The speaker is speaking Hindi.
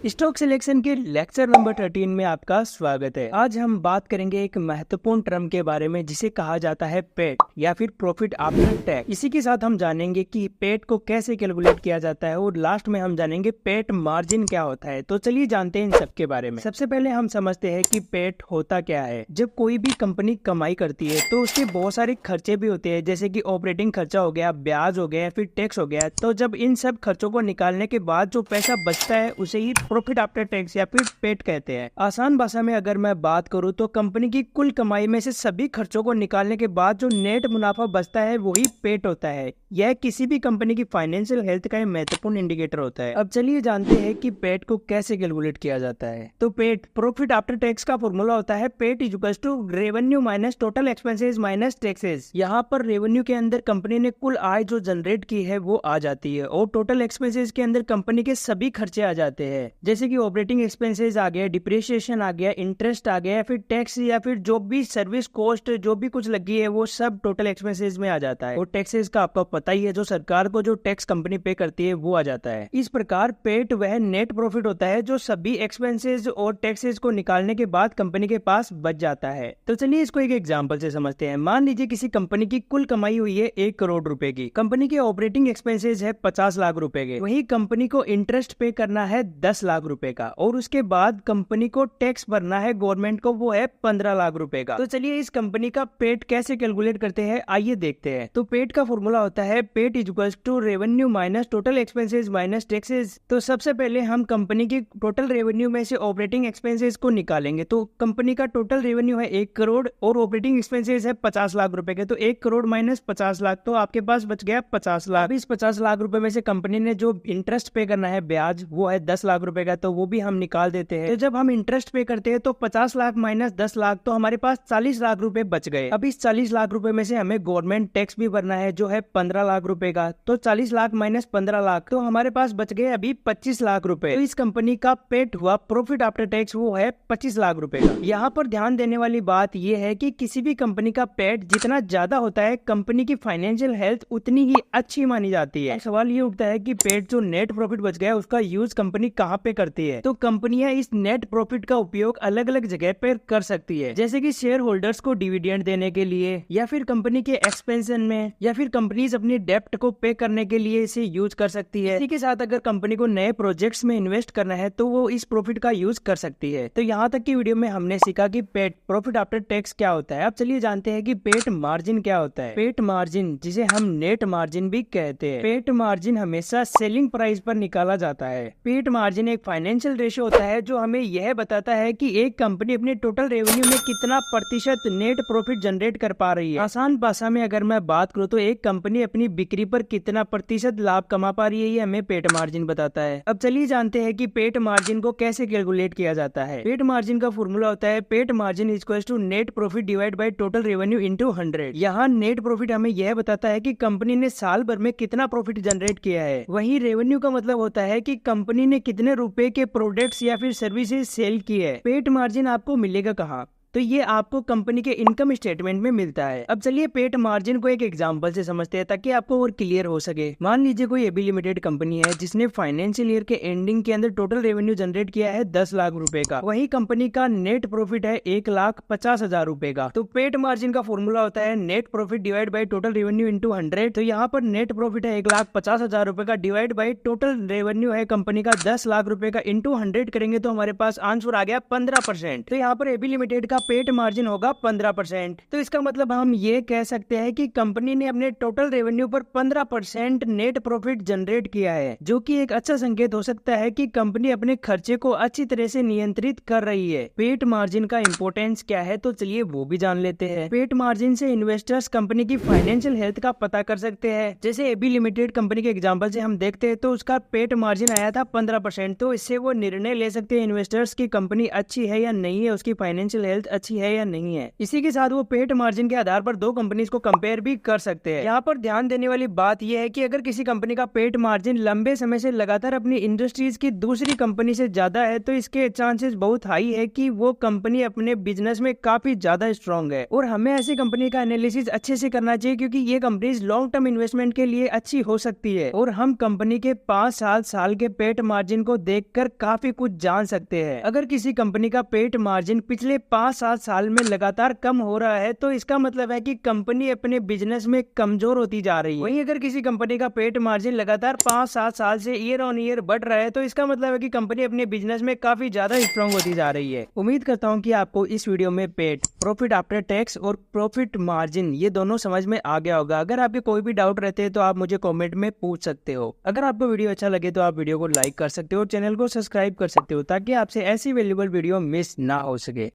स्टॉक सिलेक्शन के लेक्चर नंबर 13 में आपका स्वागत है। आज हम बात करेंगे एक महत्वपूर्ण टर्म के बारे में जिसे कहा जाता है पेट या फिर प्रॉफिट आफ्टर टैक्स। इसी के साथ हम जानेंगे कि पेट को कैसे कैलकुलेट किया जाता है और लास्ट में हम जानेंगे पेट मार्जिन क्या होता है। तो चलिए जानते हैं इन सब के बारे में। सबसे पहले हम समझते हैं कि पेट होता क्या है। जब कोई भी कंपनी कमाई करती है तो उसके बहुत सारे खर्चे भी होते हैं, जैसे कि ऑपरेटिंग खर्चा हो गया, ब्याज हो गया, फिर टैक्स हो गया। तो जब इन सब खर्चों को निकालने के बाद जो पैसा बचता है उसे ही प्रॉफिट आफ्टर टैक्स या फिर पेट कहते हैं। आसान भाषा में अगर मैं बात करूं तो कंपनी की कुल कमाई में से सभी खर्चों को निकालने के बाद जो नेट मुनाफा बचता है वही पेट होता है। यह किसी भी कंपनी की फाइनेंशियल हेल्थ का महत्वपूर्ण इंडिकेटर होता है। अब चलिए जानते हैं कि पेट को कैसे कैलकुलेट किया जाता है। तो पेट प्रॉफिट आफ्टर टैक्स का फॉर्मूला होता है PAT is equal to revenue minus total expenses minus taxes. यहाँ पर रेवेन्यू के अंदर कंपनी ने कुल आय जो जनरेट की है वो आ जाती है और टोटल एक्सपेंसेस के अंदर कंपनी के सभी खर्चे आ जाते हैं, जैसे कि ऑपरेटिंग एक्सपेंसेस आ गया, डिप्रिसिएशन आ गया, इंटरेस्ट आ गया, फिर टैक्स या फिर जो भी सर्विस कॉस्ट जो भी कुछ लगी है वो सब टोटल एक्सपेंसेस में आ जाता है। और टैक्सेस का आपको पता ही है, जो सरकार को जो टैक्स कंपनी पे करती है वो आ जाता है। इस प्रकार पेट वह नेट प्रॉफिट होता है जो सभी एक्सपेंसेस और टैक्सेस को निकालने के बाद कंपनी के पास बच जाता है। तो चलिए इसको एक एग्जांपल से समझते हैं। मान लीजिए किसी कंपनी की कुल कमाई हुई है 1 करोड़ रुपए की। कंपनी के ऑपरेटिंग एक्सपेंसेस है 50 लाख रुपए के। वही कंपनी को इंटरेस्ट पे करना है 10 लाख रुपए का और उसके बाद कंपनी को टैक्स भरना है गवर्नमेंट को, वो है 15 लाख रुपए का। तो चलिए इस कंपनी का पेट कैसे कैलकुलेट करते हैं, आइए देखते हैं। तो पेट का फॉर्मूला होता है PAT is equal to revenue minus total expenses minus taxes. तो सबसे पहले हम कंपनी की टोटल रेवेन्यू में से ऑपरेटिंग एक्सपेंसेस को निकालेंगे। तो कंपनी का टोटल रेवेन्यू है 1 करोड़ और ऑपरेटिंग एक्सपेंसेस है 50 लाख रुपए के। तो 1 करोड़ माइनस 50 लाख, तो आपके पास बच गया 50 लाख। इस 50 लाख रुपए में से कंपनी ने जो इंटरेस्ट पे करना है ब्याज वो है 10 लाख रुपए का, तो वो भी हम निकाल देते हैं। तो जब हम इंटरेस्ट पे करते हैं तो 50 लाख माइनस 10 लाख, तो हमारे पास 40 लाख रुपए बच गए। अब इस 40 लाख रुपए में से हमें गवर्नमेंट टैक्स भी भरना है जो है 15 लाख रुपए का। तो 40 लाख माइनस 15 लाख, तो हमारे पास बच गए अभी 25 लाख रुपए। तो इस कंपनी का पेट हुआ प्रॉफिट आफ्टर टैक्स, वो है 25 लाख रुपए का। यहाँ पर ध्यान देने वाली बात यह है कि किसी भी कंपनी का पेट जितना ज्यादा होता है कंपनी की फाइनेंशियल हेल्थ उतनी ही अच्छी मानी जाती है। सवाल ये उठता है कि पेट जो नेट प्रॉफिट बच गया उसका यूज कंपनी कहाँ पे करती है। तो कंपनियां इस नेट प्रॉफिट का उपयोग अलग अलग जगह पर कर सकती है, जैसे कि शेयर होल्डर्स को डिविडेंड देने के लिए, या फिर कंपनी के एक्सपेंशन में, या फिर कंपनीज अपनी डेप्ट को पे करने के लिए इसे यूज कर सकती है। इसी के साथ अगर कंपनी को नए प्रोजेक्ट्स में इन्वेस्ट करना है तो वो इस प्रॉफिट का यूज कर सकती है। तो यहाँ तक की वीडियो में हमने सीखा कि पेट प्रॉफिट आफ्टर टैक्स क्या होता है। अब चलिए जानते हैं कि पेट मार्जिन क्या होता है। पेट मार्जिन, जिसे हम नेट मार्जिन भी कहते हैं, पेट मार्जिन हमेशा सेलिंग प्राइस पर निकाला जाता है। पेट मार्जिन एक फाइनेंशियल रेशियो होता है जो हमें यह बताता है कि एक कंपनी अपने टोटल रेवेन्यू में कितना प्रतिशत नेट प्रॉफिट जनरेट कर पा रही है। आसान भाषा में अगर मैं बात करूँ तो एक कंपनी अपनी बिक्री पर कितना प्रतिशत लाभ कमा पा रही है, ये हमें पेट मार्जिन बताता है। अब चलिए जानते हैं कि पेट मार्जिन को कैसे कैलकुलेट किया जाता है। पेट मार्जिन का फॉर्मूला होता है PAT margin equals to net profit divide by total revenue into 100। यहाँ नेट प्रॉफिट हमें यह बताता है कि कंपनी ने साल भर में कितना प्रॉफिट जनरेट किया है। वहीं रेवेन्यू का मतलब होता है कि कंपनी ने कितने रुपए के प्रोडक्ट्स या फिर सर्विसेज सेल की है। पेट मार्जिन आपको मिलेगा कहाँ, तो ये आपको कंपनी के इनकम स्टेटमेंट में मिलता है। अब चलिए पेट मार्जिन को एक एग्जांपल से समझते हैं ताकि आपको और क्लियर हो सके। मान लीजिए कोई एबी लिमिटेड कंपनी है जिसने फाइनेंशियल ईयर के एंडिंग के अंदर टोटल रेवेन्यू जनरेट किया है 10 लाख रुपए का। वही कंपनी का नेट प्रॉफिट है 1,50,000 रुपए का। तो पेट मार्जिन का फॉर्मूला होता है net profit divide by total revenue into 100। तो यहाँ पर नेट प्रॉफिट है 1,50,000 रुपए का डिवाइड बाई टोटल रेवेन्यू है कंपनी का 10 लाख रुपए का, इंटू 100 करेंगे तो हमारे पास आंसर आ गया 15%। तो यहाँ पर एबी लिमिटेड का पेट मार्जिन होगा 15%। तो इसका मतलब हम ये कह सकते हैं कि कंपनी ने अपने टोटल रेवेन्यू पर 15% नेट प्रॉफिट जनरेट किया है, जो कि एक अच्छा संकेत हो सकता है कि कंपनी अपने खर्चे को अच्छी तरह से नियंत्रित कर रही है। पेट मार्जिन का इंपॉर्टेंस क्या है, तो चलिए वो भी जान लेते हैं। पेट मार्जिन से इन्वेस्टर्स कंपनी की फाइनेंशियल हेल्थ का पता कर सकते हैं। जैसे एबी लिमिटेड कंपनी के एग्जाम्पल से हम देखते हैं तो उसका पेट मार्जिन आया था 15%। तो इससे वो निर्णय ले सकते हैं इन्वेस्टर्स की कंपनी अच्छी है या नहीं है, उसकी फाइनेंशियल हेल्थ अच्छी है या नहीं है। इसी के साथ वो पेट मार्जिन के आधार पर दो कंपनीज को कंपेयर भी कर सकते हैं। यहाँ पर ध्यान देने वाली बात यह है कि अगर किसी कंपनी का पेट मार्जिन लंबे समय से लगातार अपनी इंडस्ट्रीज की दूसरी कंपनी से ज्यादा है तो इसके चांसेस बहुत हाई है कि वो कंपनी अपने बिजनेस में काफी ज्यादा स्ट्रांग है। और हमें ऐसी कंपनी का एनालिसिस अच्छे से करना चाहिए क्योंकि ये कंपनीज लॉन्ग टर्म इन्वेस्टमेंट के लिए अच्छी हो सकती है और हम कंपनी के 5-7 साल के पेट मार्जिन को देखकर काफी कुछ जान सकते हैं। अगर किसी कंपनी का पेट मार्जिन पिछले 5-7 साल में लगातार कम हो रहा है तो इसका मतलब है कि कंपनी अपने बिजनेस में कमजोर होती जा रही है। वहीं अगर किसी कंपनी का पेट मार्जिन लगातार 5-7 साल से ईयर ऑन ईयर बढ़ रहा है तो इसका मतलब है कि कंपनी अपने बिजनेस में काफी ज्यादा स्ट्रांग होती जा रही है। उम्मीद करता हूँ कि आपको इस वीडियो में पेट, प्रॉफिट आफ्टर टैक्स और प्रॉफिट मार्जिन ये दोनों समझ में आ गया होगा। अगर आपके कोई भी डाउट रहते हैं तो आप मुझे कमेंट में पूछ सकते हो। अगर आपको वीडियो अच्छा लगे तो आप वीडियो को लाइक कर सकते हो और चैनल को सब्सक्राइब कर सकते हो ताकि आपसे ऐसी वैल्यूएबल वीडियो मिस ना हो सके।